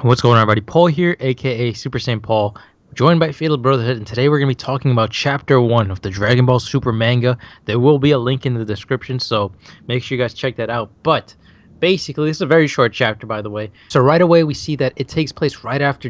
What's going on, everybody? Paul here, aka Super Saiyan Paul, joined by Fatal Brotherhood, and today we're going to be talking about Chapter 1 of the Dragon Ball Super manga. There will be a link in the description, so make sure you guys check that out. But basically, this is a very short chapter, by the way. So right away, we see that it takes place right after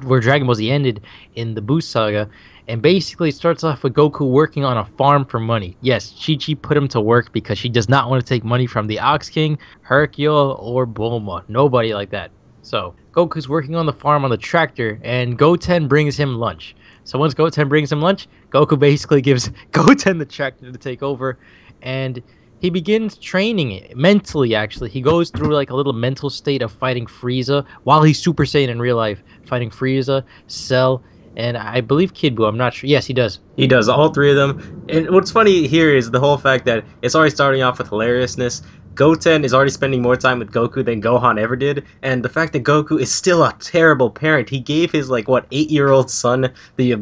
where Dragon Ball Z ended in the Buu saga, and basically it starts off with Goku working on a farm for money. Yes, Chi-Chi put him to work because she does not want to take money from the Ox King, Hercule, or Bulma. Nobody like that. So, Goku's working on the farm on the tractor, and Goten brings him lunch. So once Goten brings him lunch, Goku basically gives Goten the tractor to take over, and he begins training it mentally, actually. He goes through like a little mental state of fighting Frieza, while he's Super Saiyan in real life, fighting Frieza, Cell, and I believe Kid Buu. I'm not sure. Yes, he does. He does, all three of them. And what's funny here is the whole fact that it's already starting off with hilariousness. Goten is already spending more time with Goku than Gohan ever did, and the fact that Goku is still a terrible parent. He gave his 8-year-old son the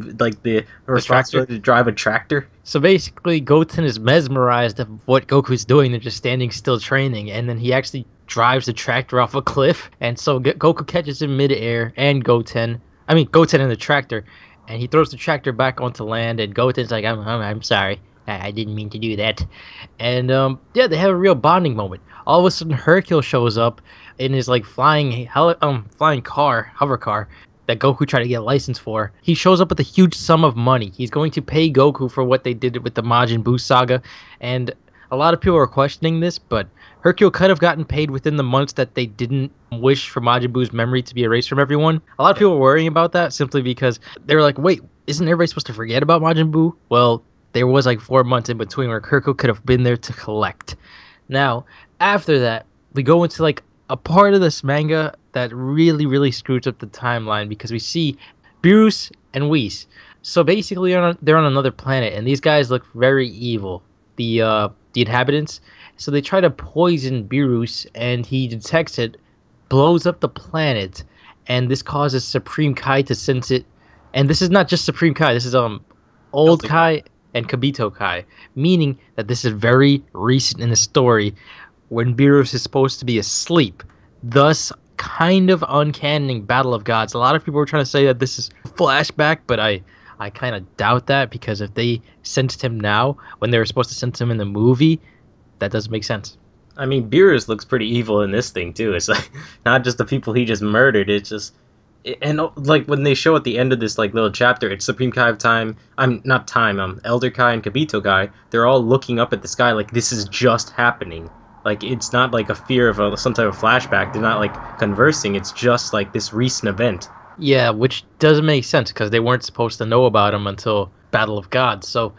responsibility to drive a tractor. So basically, Goten is mesmerized of what Goku's doing. They're just standing still training, and then he actually drives the tractor off a cliff, and so Goku catches him midair, and Goten and the tractor, and he throws the tractor back onto land, and Goten's like, I'm sorry. I didn't mean to do that. And yeah, they have a real bonding moment. All of a sudden, Hercule shows up in his flying hover car that Goku tried to get a license for. He shows up with a huge sum of money. He's going to pay Goku for what they did with the Majin Buu saga, and a lot of people are questioning this, but Hercule could have gotten paid within the months that they didn't wish for Majin Buu's memory to be erased from everyone. A lot of people were worrying about that simply because they were like, wait, isn't everybody supposed to forget about Majin Buu? Well, there was 4 months in between where Hercule could have been there to collect. Now, after that, we go into a part of this manga that really screws up the timeline, because we see Beerus and Whis. So basically, they're on another planet, and these guys look very evil, the inhabitants. So they try to poison Beerus, and he detects it, blows up the planet, and this causes Supreme Kai to sense it. And this is not just Supreme Kai, this is Old Kai and Kibito Kai, meaning that this is very recent in the story when Beerus is supposed to be asleep, thus kind of uncanoning Battle of Gods. A lot of people were trying to say that this is flashback, but I kind of doubt that, because if they sensed him now when they were supposed to sense him in the movie, that doesn't make sense. I mean, Beerus looks pretty evil in this thing too. It's not just the people he just murdered, it's just... And when they show at the end of this little chapter, it's Supreme Kai of Time. Elder Kai and Kibito Kai. They're all looking up at the sky like this is just happening. It's not a fear of some type of flashback. They're not conversing. It's just this recent event. Yeah, which doesn't make sense because they weren't supposed to know about him until Battle of Gods. So,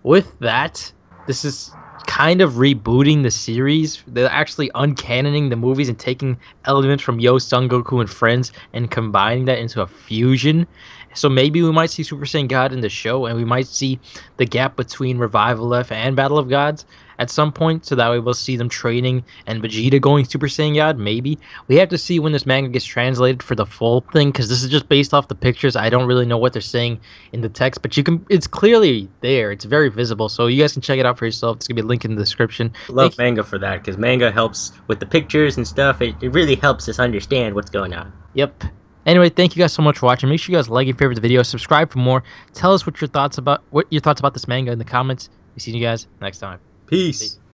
with that, this is kind of rebooting the series. They're actually uncanoning the movies and taking elements from Yo, Son Goku and Friends and combining that into a fusion. So maybe we might see Super Saiyan God in the show, and we might see the gap between Revival F and Battle of Gods at some point, so that way we'll see them training and Vegeta going Super Saiyan God, maybe. We have to see when this manga gets translated for the full thing, because this is just based off the pictures. I don't really know what they're saying in the text, but it's clearly there. It's very visible, so you guys can check it out for yourself. There's going to be a link in the description. Love manga for that, because manga helps with the pictures and stuff. It really helps us understand what's going on. Yep. Anyway, thank you guys so much for watching. Make sure you guys like and favorite the video, subscribe for more. Tell us what your thoughts about this manga in the comments. We see you guys next time. Peace.